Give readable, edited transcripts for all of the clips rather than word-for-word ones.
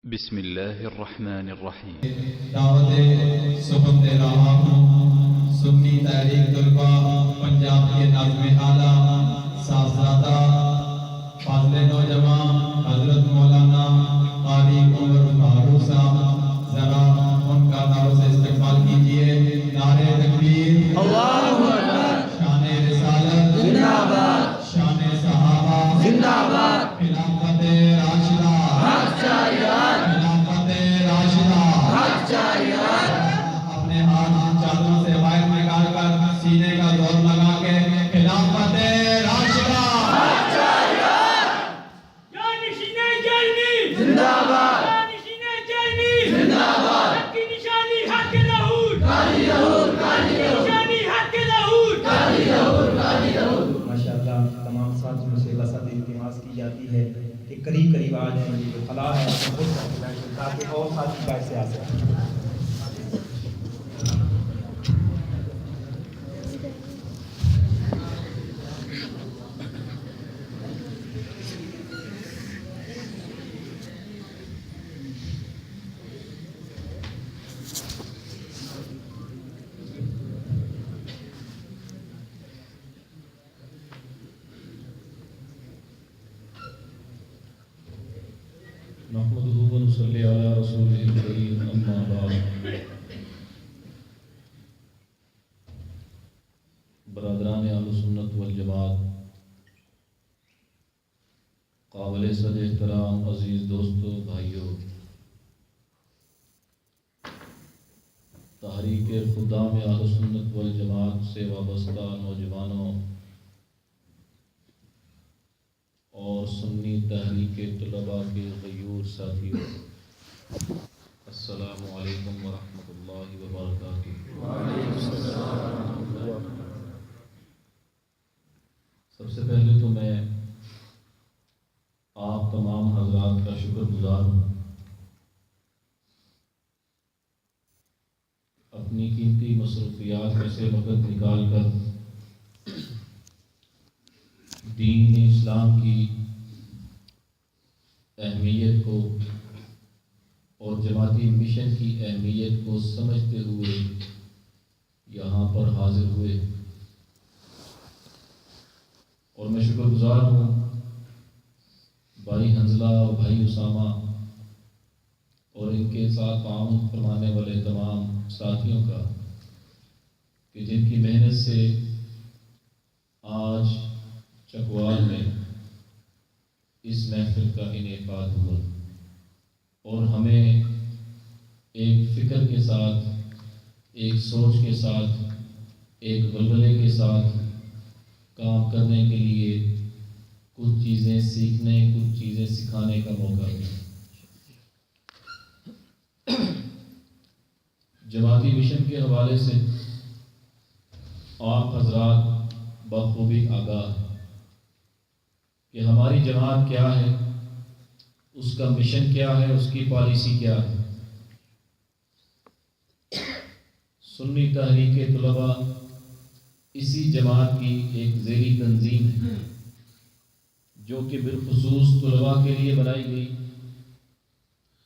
بسم الله الرحمن الرحيم. دعوت سخن دے رہا ہوں سنی تحریک طلبہ پنجاب کے ناظم اعلیٰ صاحبزادہ فاضل نوجوان حضرت مولانا قاری عمر فاروق صاحب، ذرا ان کا نعروں سے استقبال کیجئے۔ نعرہ تکبیر، اللہ اکبر، شان رسالت زندہ باد، شان صحابہ زندہ باد، خلافت راشدہ حق جاریات، خلافت راشدہ حق جاریات۔ اپنے ہاتھ چادروں سے باہر نکال کر سینے کا زور لگا کے خلافت راشدہ حق جاریات، جانشین جرمی زندہ باد، جانشین جرمی زندہ باد، حق کی نشانی حق ظہور، کالی ظہور، کالی ظہور، نشانی حق ظہور، کالی ظہور، کالی ظہور۔ ماشاءاللہ تمام ساتھیوں سے بسط التماس کی جاتی ہے کہ قریب قریب آ جائیں، یہ جو خلا ہے وہ خود بیٹھ جائیں تاکہ اور ساتھی بیٹھ سے آ سکیں۔ نحمده ونصلي على رسوله الكريم اما بعد۔ برادران اہل سنت والجماعت، قابل صد احترام عزیز دوستوں، بھائیوں، تحریک خدام اہل سنت والجماعت سے وابستہ نوجوانوں اور سنی تحریک طلباء کے غیور ساتھیوں، السلام علیکم ورحمۃ اللہ وبرکاتہ۔ سب سے پہلے تو میں آپ تمام حضرات کا شکر گزار ہوں، اپنی قیمتی مصروفیات میں سے وقت نکال کر دین اسلام کی اہمیت کو اور جماعتی مشن کی اہمیت کو سمجھتے ہوئے یہاں پر حاضر ہوئے، اور میں شکر گزار ہوں بھائی حنزلہ اور بھائی اسامہ اور ان کے ساتھ تعاون فرمانے والے تمام ساتھیوں کا کہ جن کی محنت سے آج چکوال میں اس محفل کا انعقاد ہوا، اور ہمیں ایک فکر کے ساتھ، ایک سوچ کے ساتھ، ایک ولولے کے ساتھ کام کرنے کے لیے کچھ چیزیں سیکھنے، کچھ چیزیں سکھانے کا موقع ملا۔ جماعتی مشن کے حوالے سے آپ حضرات بخوبی آگاہ کہ ہماری جماعت کیا ہے، اس کا مشن کیا ہے، اس کی پالیسی کیا ہے۔ سنی تحریک طلباء اسی جماعت کی ایک ذیلی تنظیم ہے جو کہ بالخصوص طلباء کے لیے بنائی گئی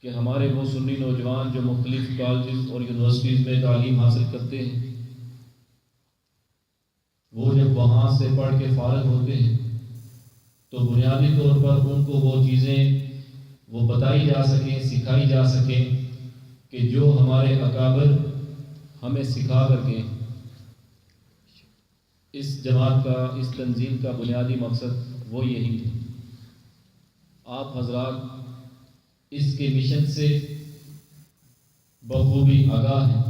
کہ ہمارے وہ سنی نوجوان جو مختلف کالجز اور یونیورسٹیز میں تعلیم حاصل کرتے ہیں، وہ جب وہاں سے پڑھ کے فارغ ہوتے ہیں تو بنیادی طور پر ان کو وہ چیزیں وہ بتائی جا سکیں، سکھائی جا سکیں کہ جو ہمارے اکابر ہمیں سکھا کر کے اس جماعت کا، اس تنظیم کا بنیادی مقصد وہ یہی ہے۔ آپ حضرات اس کے مشن سے بخوبی آگاہ ہیں،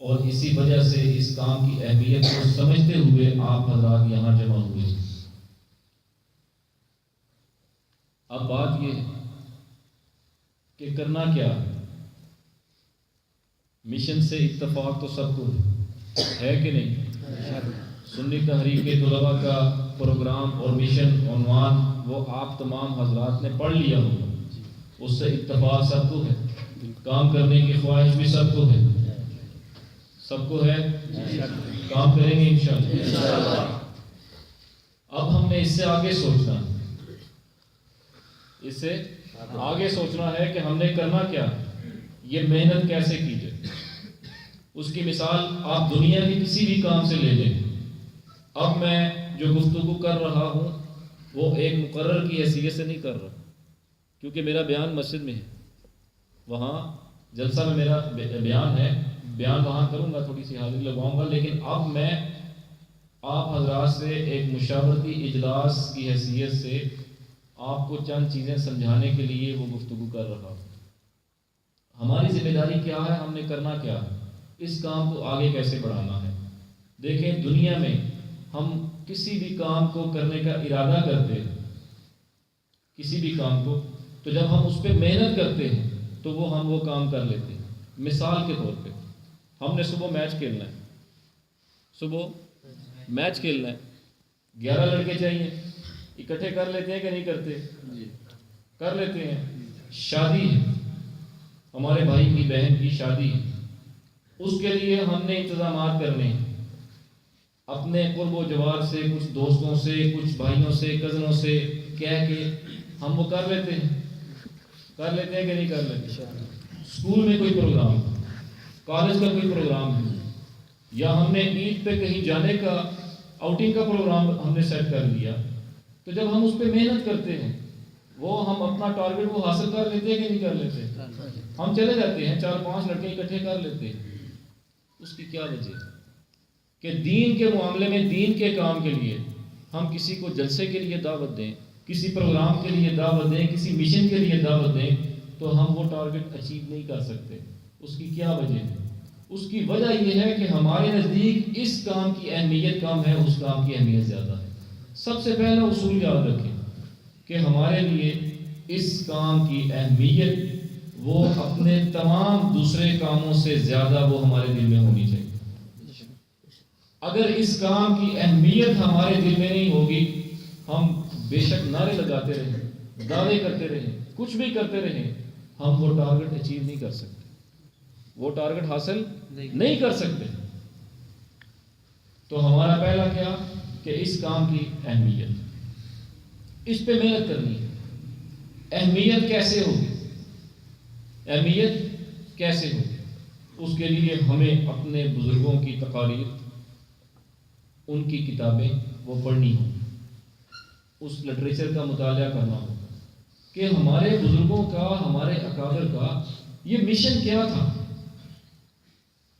اور اسی وجہ سے اس کام کی اہمیت کو سمجھتے ہوئے آپ حضرات یہاں جمع ہوئے۔ اب بات یہ ہے کہ کرنا کیا ہے۔ مشن سے اتفاق تو سب کو ہے کہ نہیں؟ سنی تحریک طلباء کا پروگرام اور مشن عنوان وہ آپ تمام حضرات نے پڑھ لیا ہوگا، اس سے اتفاق سب کو ہے، کام کرنے کی خواہش بھی سب کو ہے، سب کو ہے، کام کریں گے انشاءاللہ۔ اب ہم نے اس سے آگے سوچنا ہے اس سے آگے سوچنا ہے کہ ہم نے کرنا کیا، یہ محنت کیسے کی جائے۔ اس کی مثال آپ دنیا کے کسی بھی کام سے لے لیں۔ اب میں جو گفتگو کر رہا ہوں وہ ایک مقرر کی حیثیت سے نہیں کر رہا، کیونکہ میرا بیان مسجد میں ہے، وہاں جلسہ میں میرا بیان ہے، بیان وہاں کروں گا، تھوڑی سی حاضری لگواؤں گا، لیکن اب میں آپ حضرات سے ایک مشاورتی اجلاس کی حیثیت سے آپ کو چند چیزیں سمجھانے کے لیے وہ گفتگو کر رہا ہوں۔ ہماری ذمہ داری کیا ہے، ہم نے کرنا کیا ہے، اس کام کو آگے کیسے بڑھانا ہے۔ دیکھیں دنیا میں ہم کسی بھی کام کو کرنے کا ارادہ کرتے ہیں، کسی بھی کام کو، تو جب ہم اس پہ محنت کرتے ہیں تو ہم وہ کام کر لیتے ہیں۔ مثال کے طور پہ ہم نے صبح میچ کھیلنا ہے، صبح میچ کھیلنا ہے، 11 لڑکے چاہیے، اکٹھے کر لیتے ہیں کہ نہیں کرتے؟ کر لیتے ہیں۔ شادی ہے، ہمارے بھائی کی بہن کی شادی ہے، اس کے لیے ہم نے انتظامات کرنے ہیں، اپنے قرب و جوار سے، کچھ دوستوں سے، کچھ بھائیوں سے، کزنوں سے کہہ کے ہم وہ کر لیتے ہیں کہ نہیں کر لیتے؟ اسکول میں کوئی پروگرام، کالج کا کوئی پروگرام ہے، یا ہم نے عید پہ کہیں جانے کا آؤٹنگ کا پروگرام ہم نے سیٹ کر لیا، تو جب ہم اس پہ محنت کرتے ہیں وہ ہم اپنا ٹارگیٹ وہ حاصل کر لیتے ہیں کہ نہیں کر لیتے؟ ہم چلے جاتے ہیں 4-5 لڑکے اکٹھے کر لیتے ہیں۔ اس کی کیا وجہ کہ دین کے معاملے میں، دین کے کام کے لیے ہم کسی کو جلسے کے لیے دعوت دیں، کسی پروگرام کے لیے دعوت دیں، کسی مشن کے لیے دعوت دیں، تو ہم وہ ٹارگیٹ اچیو نہیں کر سکتے۔ اس کی کیا وجہ ہے؟ اس کی وجہ یہ ہے کہ ہمارے نزدیک اس کام کی اہمیت کم ہے، اس کام کی اہمیت زیادہ ہے۔ سب سے پہلا اصول یاد رکھیں کہ ہمارے لیے اس کام کی اہمیت وہ اپنے تمام دوسرے کاموں سے زیادہ وہ ہمارے دل میں ہونی چاہیے۔ اگر اس کام کی اہمیت ہمارے دل میں نہیں ہوگی، ہم بے شک نعرے لگاتے رہیں، دعوے کرتے رہیں، کچھ بھی کرتے رہیں، ہم وہ ٹارگٹ اچیو نہیں کر سکتے، وہ ٹارگٹ حاصل نہیں کر سکتے۔ تو ہمارا پہلا کیا کہ اس کام کی اہمیت، اس پہ محنت کرنی ہے۔ اہمیت کیسے ہوگی؟ اہمیت کیسے ہوگی؟ اس کے لیے ہمیں اپنے بزرگوں کی تقاریر، ان کی کتابیں وہ پڑھنی ہوں، اس لٹریچر کا مطالعہ کرنا ہوگا کہ ہمارے بزرگوں کا، ہمارے اکابر کا یہ مشن کیا تھا۔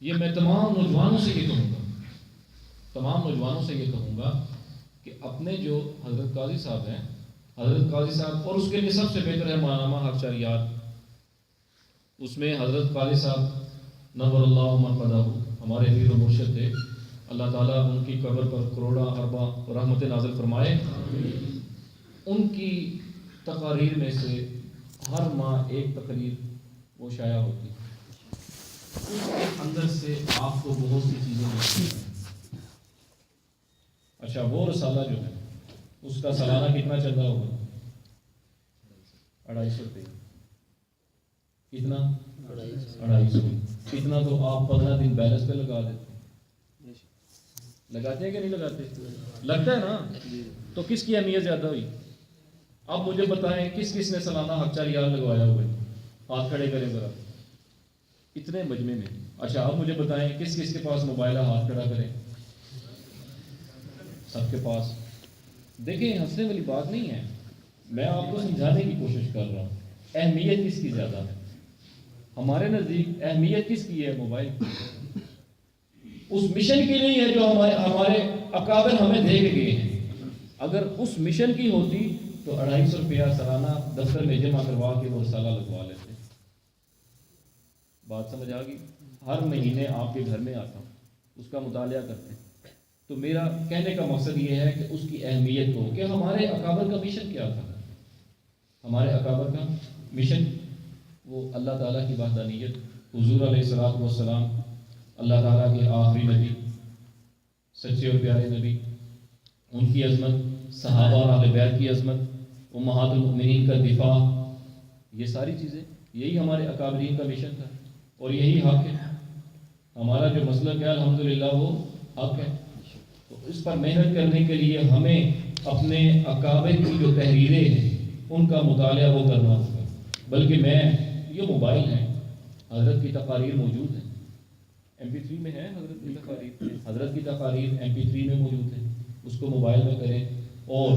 یہ میں تمام نوجوانوں سے یہ کہوں گا کہ اپنے جو حضرت قاضی صاحب ہیں، حضرت قاضی صاحب، اور اس کے لیے سب سے بہتر ہے ماہنامہ حق شریعت، اس میں حضرت قاضی صاحب نور اللہ مرقدہ ہمارے پیر و مرشد تھے، اللہ تعالیٰ ان کی قبر پر کروڑا ارباں رحمت نازل فرمائے۔ ان کی تقاریر میں سے ہر ماہ ایک تقریر وہ شائع ہوتی ہے، اس کے اندر سے آپ کو بہت سی چیزیں ملتی ہیں۔ اچھا، وہ رسالہ جو ہے اس کا سالانہ کتنا چل رہا ہوگا؟ 250 روپے۔ کتنا؟ 250۔ اتنا تو آپ 15 دن بیلنس پہ لگا دیتے ہیں۔ لگاتے ہیں کہ نہیں لگاتے؟ لگتا ہے نا؟ تو کس کی اہمیت زیادہ ہوئی؟ اب مجھے بتائیں کس کس نے سالانہ حق ریال لگوایا ہوئے؟ ہاتھ کھڑے کریں ذرا اتنے مجمع میں۔ اچھا، اب مجھے بتائیں کس کس کے پاس موبائل ہے؟ ہاتھ کھڑا کریں۔ سب کے پاس۔ دیکھیں، ہنسنے والی بات نہیں ہے، میں آپ کو سمجھانے کی کوشش کر رہا ہوں۔ اہمیت کس کی زیادہ ہے؟ ہمارے نزدیک اہمیت کس کی ہے؟ موبائل کی۔ اس مشن کی نہیں ہے جو ہمارے اکابر ہمیں دے کے گئے ہیں۔ اگر اس مشن کی ہوتی تو 250 روپیہ سالانہ دفتر میں جمع کروا کے وہ رسالہ لگوا لیتے۔ بات سمجھ آ گئی؟ ہر مہینے آپ کے گھر میں آتا ہوں، اس کا مطالعہ کرتے ہیں۔ تو میرا کہنے کا مقصد یہ ہے کہ اس کی اہمیت ہو کہ ہمارے اکابر کا مشن کیا تھا۔ ہمارے اکابر کا مشن وہ اللہ تعالیٰ کی وحدانیت، حضور علیہ الصلوۃ والسلام اللہ تعالیٰ کے آخری نبی، سچے اور پیارے نبی، ان کی عظمت، صحابہ اور اہل بیت کی عظمت، امہات المؤمنین کا دفاع، یہ ساری چیزیں، یہی ہمارے اکابرین کا مشن تھا اور یہی حق ہے۔ ہمارا جو مسلک ہے الحمدللہ وہ حق ہے۔ تو اس پر محنت کرنے کے لیے ہمیں اپنے اکابر کی جو تحریریں ہیں ان کا مطالعہ وہ کرنا ہوگا، بلکہ میں یہ موبائل ہیں، حضرت کی تقاریر موجود ہیں، MP3 میں ہے حضرت کی تقاریر، حضرت کی تقاریر MP3 میں موجود ہیں، اس کو موبائل میں کریں. اور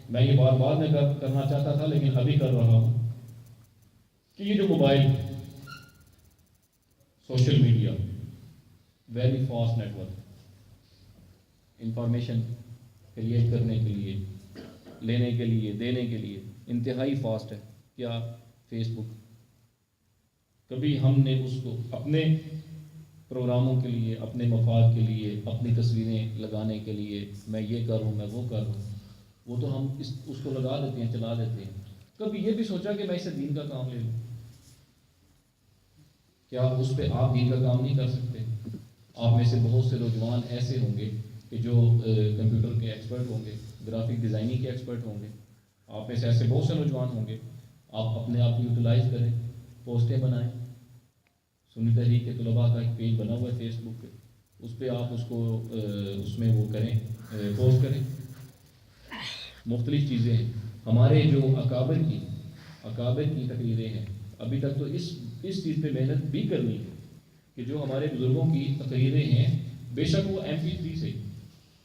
میں یہ بات بعد میں کرنا چاہتا تھا لیکن ابھی کر رہا ہوں کہ یہ جو mobile social media very fast network, information create کرنے کے لیے، لینے کے لیے، دینے کے لیے انتہائی فاسٹ ہے. کیا فیس بک، کبھی ہم نے اس کو اپنے پروگراموں کے لیے، اپنے مفاد کے لیے، اپنی تصویریں لگانے کے لیے، میں یہ کروں، میں وہ کروں، وہ تو ہم اس کو لگا دیتے ہیں، چلا دیتے ہیں. کبھی یہ بھی سوچا کہ میں اسے دین کا کام لے لوں؟ کیا اس پہ آپ دین کا کام نہیں کر سکتے؟ آپ میں سے بہت سے نوجوان ایسے ہوں گے کہ جو کمپیوٹر کے ایکسپرٹ ہوں گے، گرافک ڈیزائننگ کے ایکسپرٹ ہوں گے. آپ میں سے ایسے بہت سے نوجوان ہوں گے. آپ اپنے آپ کو یوٹیلائز کریں، پوسٹیں بنائیں. سنی تحریک کے طلباء کا ایک پیج بنا ہوا ہے فیس بک پہ، اس پہ آپ اس کو اس میں وہ کریں، پوسٹ کریں. مختلف چیزیں ہیں. ہمارے جو اکابر کی تقریریں ہیں، ابھی تک تو اس چیز پہ محنت بھی کرنی ہے کہ جو ہمارے بزرگوں کی تقریریں ہیں، بے شک وہ MP3 سے،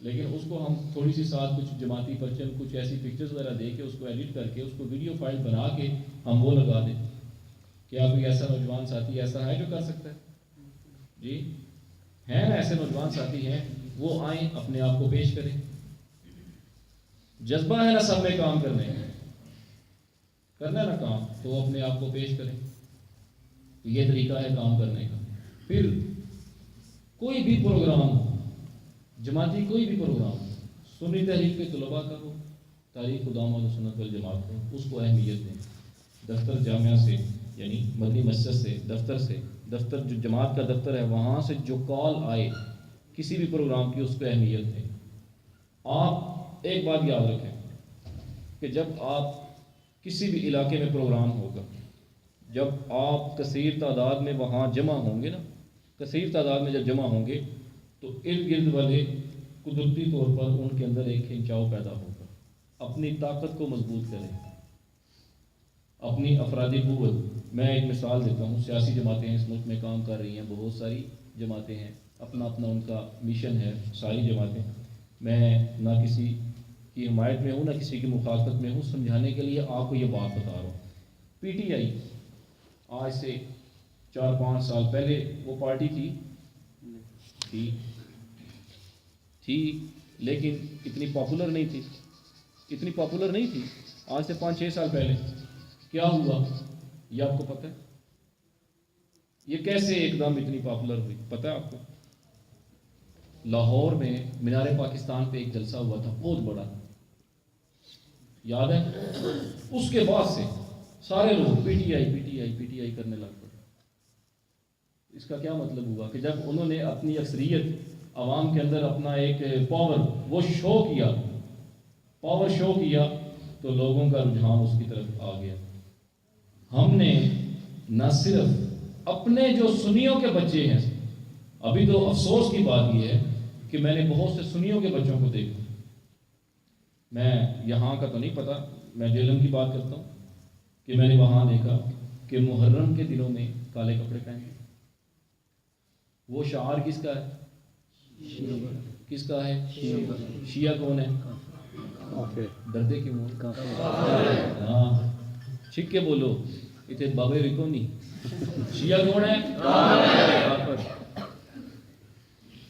لیکن اس کو ہم تھوڑی سی ساتھ کچھ جماعتی پرچم، کچھ ایسی پکچرز وغیرہ دے کے اس کو ایڈٹ کر کے اس کو ویڈیو فائل بنا کے ہم وہ لگا دیں. کیا کوئی ایسا نوجوان ساتھی ایسا ہے جو کر سکتا ہے؟ جی ہیں نا، ایسے نوجوان ساتھی ہیں، وہ آئیں، اپنے آپ کو پیش کریں. جذبہ ہے نا سب میں کام کرنے کرنا ہے نا کام، تو وہ اپنے آپ کو پیش کریں. یہ طریقہ ہے کام کرنے کا. پھر کوئی بھی پروگرام، جماعتی کوئی بھی پروگرام، سنی تحریک کے طلباء کا ہو، تاریخ خدامت و سنت والجماعت ہو، اس کو اہمیت دیں. دفتر جامعہ سے، یعنی مدنی مسجد سے، دفتر جو جماعت کا دفتر ہے، وہاں سے جو کال آئے کسی بھی پروگرام کی، اس کو اہمیت دیں. آپ ایک بات یاد رکھیں کہ جب آپ کسی بھی علاقے میں پروگرام ہوگا، جب آپ کثیر تعداد میں وہاں جمع ہوں گے نا، کثیر تعداد میں جب جمع ہوں گے تو ارد گرد والے قدرتی طور پر ان کے اندر ایک کھنچاؤ پیدا ہوگا. اپنی طاقت کو مضبوط کریں، اپنی افرادی قوت. میں ایک مثال دیتا ہوں. سیاسی جماعتیں ہیں، اس ملک میں کام کر رہی ہیں، بہت ساری جماعتیں ہیں، اپنا ان کا مشن ہے. ساری جماعتیں، میں نہ کسی کی حمایت میں ہوں، نہ کسی کی مخالفت میں ہوں، سمجھانے کے لیے آپ کو یہ بات بتا رہا ہوں. PTI آج سے 4-5 سال پہلے وہ پارٹی تھی لیکن اتنی پاپولر نہیں تھی. آج سے 5-6 سال پہلے کیا ہوا یہ آپ کو پتہ ہے؟ یہ کیسے ایک دم اتنی پاپولر ہوئی پتہ ہے آپ کو؟ لاہور میں مینار پاکستان پہ ایک جلسہ ہوا تھا بہت بڑا، یاد ہے؟ اس کے بعد سے سارے لوگ PTI کرنے لگ پڑے. اس کا کیا مطلب ہوا کہ جب انہوں نے اپنی اکثریت عوام کے اندر اپنا ایک پاور شو کیا تو لوگوں کا رجحان اس کی طرف آ گیا. ہم نے نہ صرف اپنے جو سنیوں کے بچے ہیں، ابھی تو افسوس کی بات یہ ہے کہ میں نے بہت سے سنیوں کے بچوں کو دیکھا. میں یہاں کا تو نہیں پتا، میں جیلم کی بات کرتا ہوں کہ میں نے وہاں دیکھا کہ محرم کے دنوں میں کالے کپڑے پہنے. وہ شعار کس کا ہے؟ شیعہ کون ہے؟ ڈرتے کیوں؟ ہاں چھک کے بولو، اتنے بابے رکو نہیں. شیعہ کون ہے؟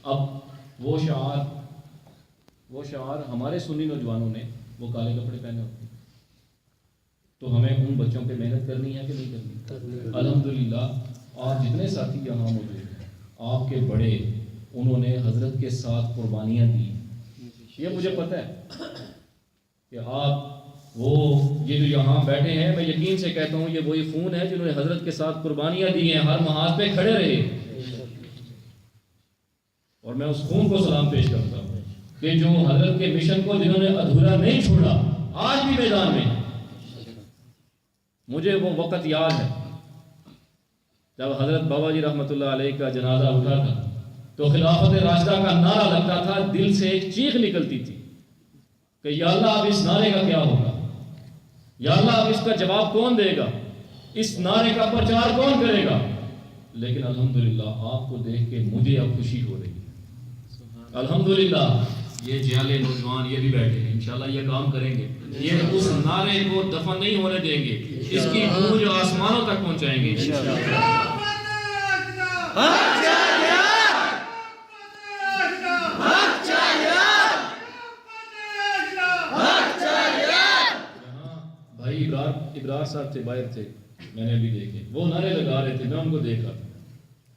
اب وہ شعار ہمارے سنی نوجوانوں نے وہ کالے کپڑے پہنے ہوتے ہیں. تو ہمیں ان بچوں پہ محنت کرنی ہے کہ نہیں کرنی؟ الحمدللہ آپ جتنے ساتھی یہاں موجود ہیں، آپ کے بڑے، انہوں نے حضرت کے ساتھ قربانیاں دی. یہ مجھے پتہ ہے کہ آپ یہ جو یہاں بیٹھے ہیں، میں یقین سے کہتا ہوں یہ وہی خون ہے جنہوں نے حضرت کے ساتھ قربانیاں دی ہیں، ہر محاذ پہ کھڑے رہے. اور میں اس خون کو سلام پیش کرتا ہوں کہ جو حضرت کے مشن کو جنہوں نے ادھورا نہیں چھوڑا، آج بھی میدان میں. مجھے وہ وقت یاد ہے جب حضرت بابا جی رحمۃ اللہ علیہ کا جنازہ اٹھا تھا تو خلافت راشدہ کا نعرہ لگتا تھا، دل سے ایک چیخ نکلتی تھی کہ یا اللہ اب اس نعرے کا کیا ہوگا. یا اللہ اب اس کا جواب کون دے گا، اس نعرے کا پرچار کون کرے گا؟ لیکن الحمدللہ آپ کو دیکھ کے مجھے اب خوشی ہو رہی ہے۔ الحمدللہ یہ جیالے نوجوان یہ بھی بیٹھے ہیں، انشاءاللہ یہ کام کریں گے، یہ اس نعرے کو دفن نہیں ہونے دیں گے، اس کی گونج آسمانوں تک پہنچائیں گے انشاءاللہ۔ بھائی ابرار صاحب تھے، باہر تھے، میں نے ابھی دیکھے، وہ نعرے لگا رہے تھے، میں ان کو دیکھ رہا تھا،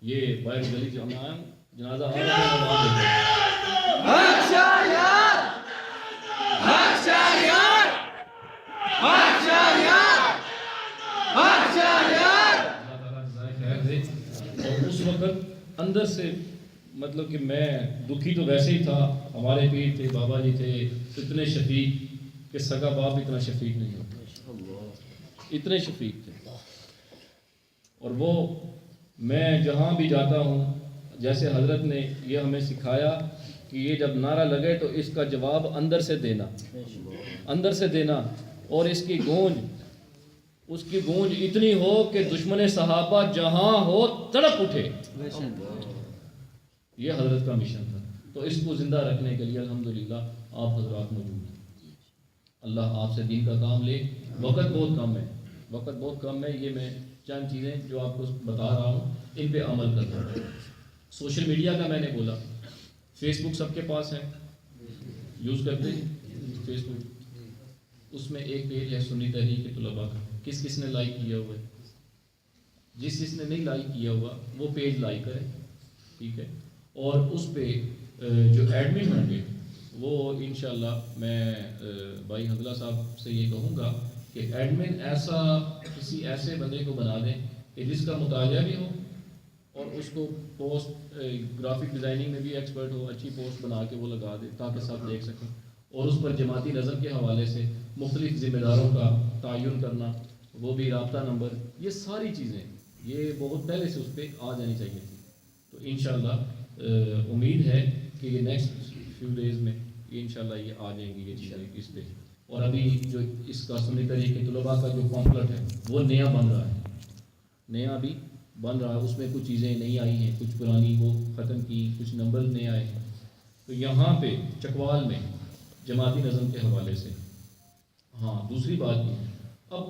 یہ باہر گلی سے میں آیا ہوں، جنازہ آ رہا ہے، وہاں اور اس وقت اندر سے مطلب کہ میں دکھی تو ویسے ہی تھا، ہمارے پیر تھے، بابا جی تھے، اتنے شفیق کہ سگا باپ اتنا شفیق نہیں ہوتا، اتنے شفیق تھے۔ اور وہ میں جہاں بھی جاتا ہوں، جیسے حضرت نے یہ ہمیں سکھایا کہ یہ جب نعرہ لگے تو اس کا جواب اندر سے دینا، اندر سے دینا، اور اس کی گونج اتنی ہو کہ دشمن صحابہ جہاں ہو تڑپ اٹھے۔ یہ حضرت کا مشن تھا، تو اس کو زندہ رکھنے کے لیے الحمدللہ آپ حضرات موجود ہیں۔ اللہ آپ سے دین کا کام لے، وقت بہت کم ہے، یہ میں چند چیزیں جو آپ کو بتا رہا ہوں ان پہ عمل کرنا ہے۔ سوشل میڈیا کا میں نے بولا، فیس بک سب کے پاس ہے، یوز کرتے ہیں فیس بک، اس میں ایک پیج ہے سنی تحریک طلباء کا، کس نے لائک کیا ہوا ہے؟ جس نے نہیں لائک کیا ہوا وہ پیج لائک کرے، ٹھیک ہے؟ اور اس پہ جو ایڈمن ہوں گے وہ انشاءاللہ میں بھائی حنظلہ صاحب سے یہ کہوں گا کہ ایڈمن ایسا کسی ایسے بندے کو بنا دیں کہ جس کا مطالعہ بھی ہو اور اس کو پوسٹ گرافک ڈیزائننگ میں بھی ایکسپرٹ ہو، اچھی پوسٹ بنا کے وہ لگا دے تاکہ سب دیکھ سکیں، اور اس پر جماعتی نظم کے حوالے سے مختلف ذمہ داروں کا تعین کرنا، وہ بھی رابطہ نمبر، یہ ساری چیزیں یہ بہت پہلے سے اس پہ آ جانی چاہیے تھی۔ تو انشاءاللہ امید ہے کہ یہ نیکسٹ فیو ڈیز میں یہ انشاءاللہ یہ آ جائیں گی یہ چیزیں اس پہ۔ اور ابھی جو اس کا سنی طریقے طلباء کا جو پامفلٹ ہے وہ نیا بن رہا ہے، اس میں کچھ چیزیں نئی آئی ہیں، کچھ پرانی وہ ختم کی، کچھ نمبر نئے آئے ہیں۔ تو یہاں پہ چکوال میں جماعتی نظم کے حوالے سے ہاں دوسری بات یہ، اب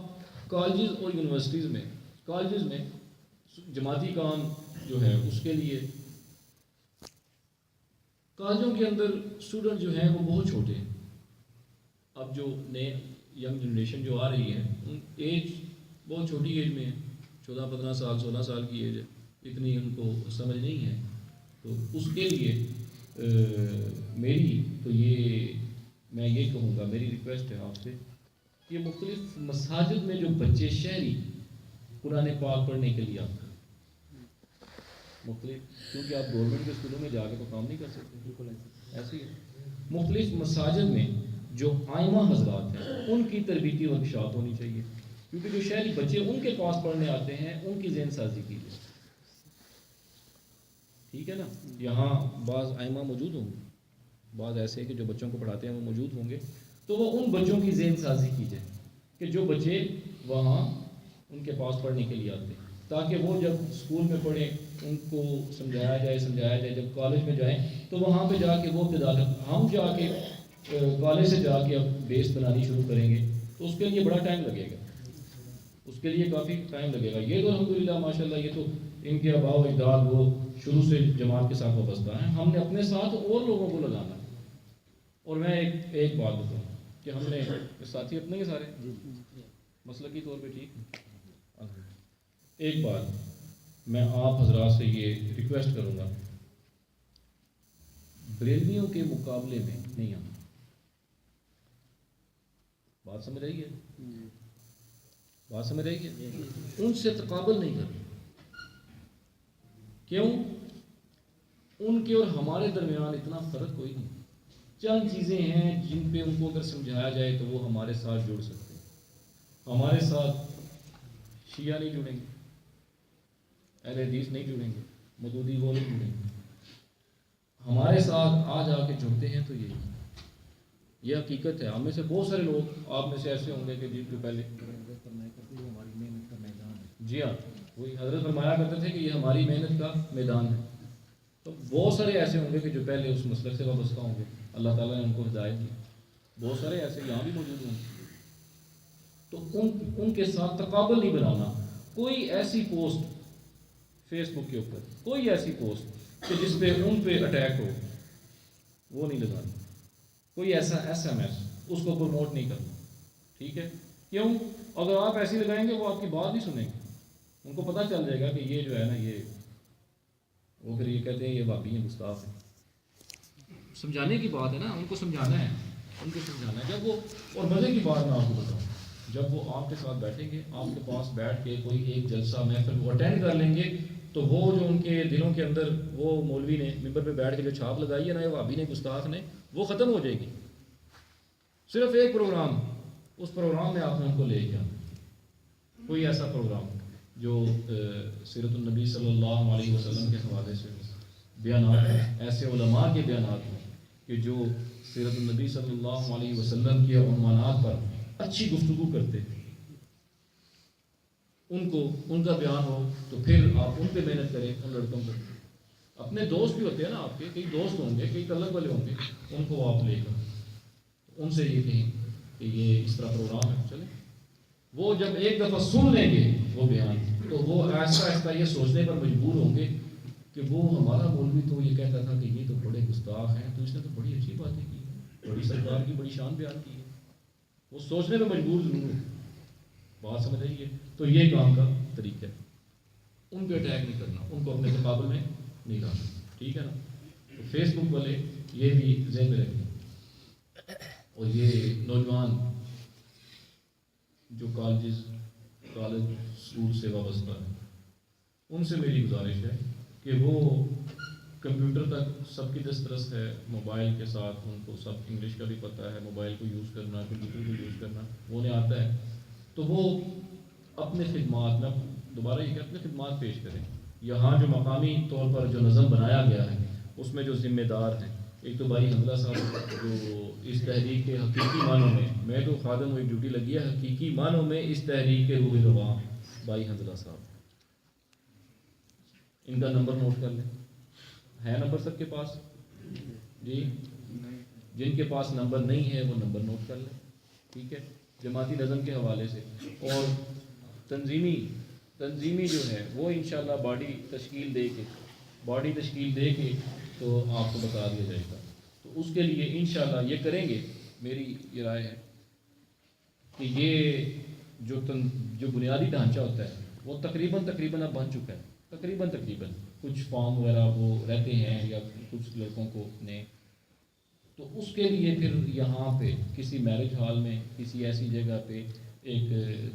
کالجز اور یونیورسٹیز میں جماعتی کام جو ہے اس کے لیے کالجوں کے اندر اسٹوڈنٹ جو ہیں وہ بہت چھوٹے ہیں۔ اب جو نئے ینگ جنریشن جو آ رہی ہے ان ایج بہت چھوٹی ایج میں ہے، 14-15 سال 16 سال کی ایج ہے، اتنی ان کو سمجھ نہیں ہے۔ تو اس کے لیے میری تو میں یہ کہوں گا، میری ریکویسٹ ہے آپ سے کہ مختلف مساجد میں جو بچے شہری قرآن پاک پڑھنے کے لیے آتے ہیں مختلف، کیونکہ آپ گورنمنٹ کے اسکولوں میں جا کے تو کام نہیں کر سکتے، بالکل ایسے ہی مختلف مساجد میں جو آئمہ حضرات ہیں ان کی تربیتی ورکشاپ ہونی چاہیے، کیونکہ جو شہری بچے ان کے پاس پڑھنے آتے ہیں ان کی ذہن سازی کیجیے، ٹھیک ہے نا؟ یہاں بعض آئمہ موجود ہوں گے، بعض ایسے کہ جو بچوں کو پڑھاتے ہیں وہ موجود ہوں گے، تو وہ ان بچوں کی ذہن سازی کی جائے کہ جو بچے وہاں ان کے پاس پڑھنے کے لیے آتے ہیں، تاکہ وہ جب اسکول میں پڑھیں ان کو سمجھایا جائے، جب کالج میں جائیں تو وہاں پہ جا کے وہ ابتدا ہم جا کے کالج سے جا کے اب بیس بنانی شروع کریں گے تو اس کے لیے بڑا ٹائم لگے گا، اس کے لیے کافی ٹائم لگے گا۔ یہ تو الحمدللہ ماشاءاللہ یہ تو ان کے آباء و اجداد وہ شروع سے جماعت کے ساتھ وابستہ ہیں، ہم نے اپنے ساتھ اور لوگوں کو لگانا ہے۔ اور میں ایک بات بتاؤں کہ ہم نے ساتھی اپنے کے سارے مسلکی طور پہ ٹھیک، ایک بات میں آپ حضرات سے یہ ریکویسٹ کروں گا، بریلویوں کے مقابلے میں نہیں آنا، بات سمجھ رہی ہے؟ ان سے تقابل نہیں کرنا، کیوں؟ ان کے اور ہمارے درمیان اتنا فرق کوئی نہیں، چند چیزیں ہیں جن پہ ان کو اگر سمجھایا جائے تو وہ ہمارے ساتھ جڑ سکتے ہیں، ہمارے ساتھ شیعہ نہیں جڑیں گے، اہل حدیث نہیں جڑیں گے، مودودی وہ نہیں جڑیں گے، ہمارے ساتھ آ جا کے جڑتے ہیں تو یہی یہ حقیقت ہے. ہم میں سے بہت سارے لوگ آپ میں سے ایسے ہوں گے کہ جن کو پہلے جی ہاں وہی حضرت فرمایا کرتے تھے کہ یہ ہماری محنت کا میدان ہے. تو بہت سارے ایسے ہوں گے کہ جو پہلے اس مسلک سے وابستہ ہوں گے, اللہ تعالیٰ نے ان کو ہدایت دی. بہت سارے ایسے یہاں بھی موجود ہوں گے. تو ان کے ساتھ تقابل نہیں بنانا. کوئی ایسی پوسٹ فیس بک کے اوپر, کوئی ایسی پوسٹ کہ جس پہ ان پہ اٹیک ہو, وہ نہیں لگانی. کوئی ایسا SMS اس کو پروموٹ نہیں کرنا. ٹھیک ہے, کیوں؟ اگر آپ ایسی لگائیں گے وہ آپ کی بات نہیں سنیں گے. ان کو پتہ چل جائے گا کہ یہ جو ہے نا یہ, وہ پھر یہ کہتے ہیں یہ وہابی ہیں, گستاخ ہیں. سمجھانے کی بات ہے نا, ان کو سمجھانا ہے, ان کو سمجھانا ہے. جب وہ, اور مزے کی بات میں آپ کو بتاؤں, جب وہ آپ کے ساتھ بیٹھیں گے, آپ کے پاس بیٹھ کے کوئی ایک جلسہ محفل وہ اٹینڈ کر لیں گے, تو وہ جو ان کے دلوں کے اندر وہ مولوی نے ممبر پہ بیٹھ کے جو چھاپ لگائی ہے نا, یہ وہابی نے, گستاخ نے, وہ ختم ہو جائے گی. صرف ایک پروگرام, اس پروگرام میں آپ نے ان کو لے کے آنا. کوئی ایسا پروگرام جو سیرت النبی صلی اللہ علیہ وسلم کے حوالے سے بیانات ہیں, ایسے علماء کے بیانات ہیں کہ جو سیرت النبی صلی اللہ علیہ وسلم کے عنوانات پر اچھی گفتگو کرتے ہیں, ان کا بیان ہو, تو پھر آپ ان پہ محنت کریں. ان لڑکوں پر اپنے دوست بھی ہوتے ہیں نا آپ کے, کئی دوست ہوں گے, کئی طلب والے ہوں گے, ان کو آپ لے کر ان سے یہ کہیں کہ یہ اس طرح پروگرام ہے, چلیں. وہ جب ایک دفعہ سن لیں گے وہ بیان, تو وہ آہستہ آہستہ یہ سوچنے پر مجبور ہوں گے کہ وہ ہمارا مولوی تو یہ کہتا تھا کہ یہ تو بڑے گستاخ ہیں, تو اس نے تو بڑی اچھی باتیں کی ہیں, بڑی سرکار کی بڑی شان بیان کی ہے. وہ سوچنے پر مجبور ضرور ہو. بات سمجھ آئیے؟ تو یہ کام کا طریقہ ہے. ان پہ اٹیک نہیں کرنا, ان کو اپنے مقابل میں نہیں لانا. ٹھیک ہے نا. تو فیس بک والے یہ بھی ذہن میں رکھیں. اور یہ نوجوان جو کالج اسکول سے وابستہ ہیں, ان سے میری گزارش ہے کہ وہ کمپیوٹر تک سب کی دسترس ہے, موبائل کے ساتھ ان کو سب انگلش کا بھی پتہ ہے, موبائل کو یوز کرنا, کمپیوٹر کو یوز کرنا وہ انہیں آتا ہے. تو وہ اپنے خدمات میں دوبارہ یہ کہ اپنے خدمات پیش کریں. یہاں جو مقامی طور پر جو نظم بنایا گیا ہے اس میں جو ذمہ دار ہیں, ایک تو بھائی حنظلہ صاحب جو اس تحریک کے حقیقی معنوں میں تو خادم ہوئی ڈیوٹی لگی ہے, حقیقی معنوں میں اس تحریک کے روح رواں بھائی حنظلہ صاحب. ان کا نمبر نوٹ کر لیں. ہے نمبر سب کے پاس؟ جی, جن کے پاس نمبر نہیں ہے وہ نمبر نوٹ کر لیں. ٹھیک ہے. جماعتی نظم کے حوالے سے اور تنظیمی جو ہے وہ انشاءاللہ باڈی تشکیل دے کے تو آپ کو بتا دیا جائے گا. تو اس کے لیے انشاءاللہ یہ کریں گے. میری یہ رائے ہے کہ یہ جو بنیادی ڈھانچہ ہوتا ہے وہ تقریباً اب بن چکا ہے. تقریباً کچھ فارم وغیرہ وہ رہتے ہیں یا کچھ لڑکوں کو نے, تو اس کے لیے پھر یہاں پہ کسی میرج ہال میں کسی ایسی جگہ پہ ایک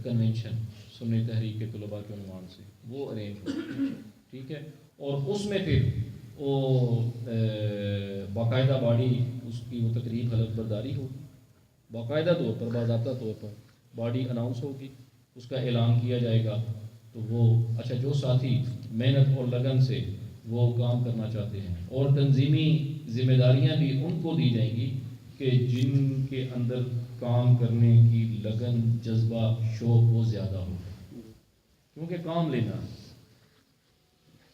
کنونشن سنی تحریک کے طلباء کے عنوان سے وہ ارینج ہو. ٹھیک ہے. اور اس میں پھر وہ باقاعدہ باڈی اس کی وہ تقریب حلف برداری ہوگی, باقاعدہ طور پر باضابطہ طور پر باڈی اناؤنس ہوگی, اس کا اعلان کیا جائے گا. تو وہ اچھا جو ساتھی محنت اور لگن سے وہ کام کرنا چاہتے ہیں, اور تنظیمی ذمہ داریاں بھی ان کو دی جائیں گی کہ جن کے اندر کام کرنے کی لگن, جذبہ, شوق وہ زیادہ ہو, کیونکہ کام لینا ہے.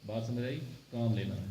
بات سمجھ آئی؟ کام لینا ہے.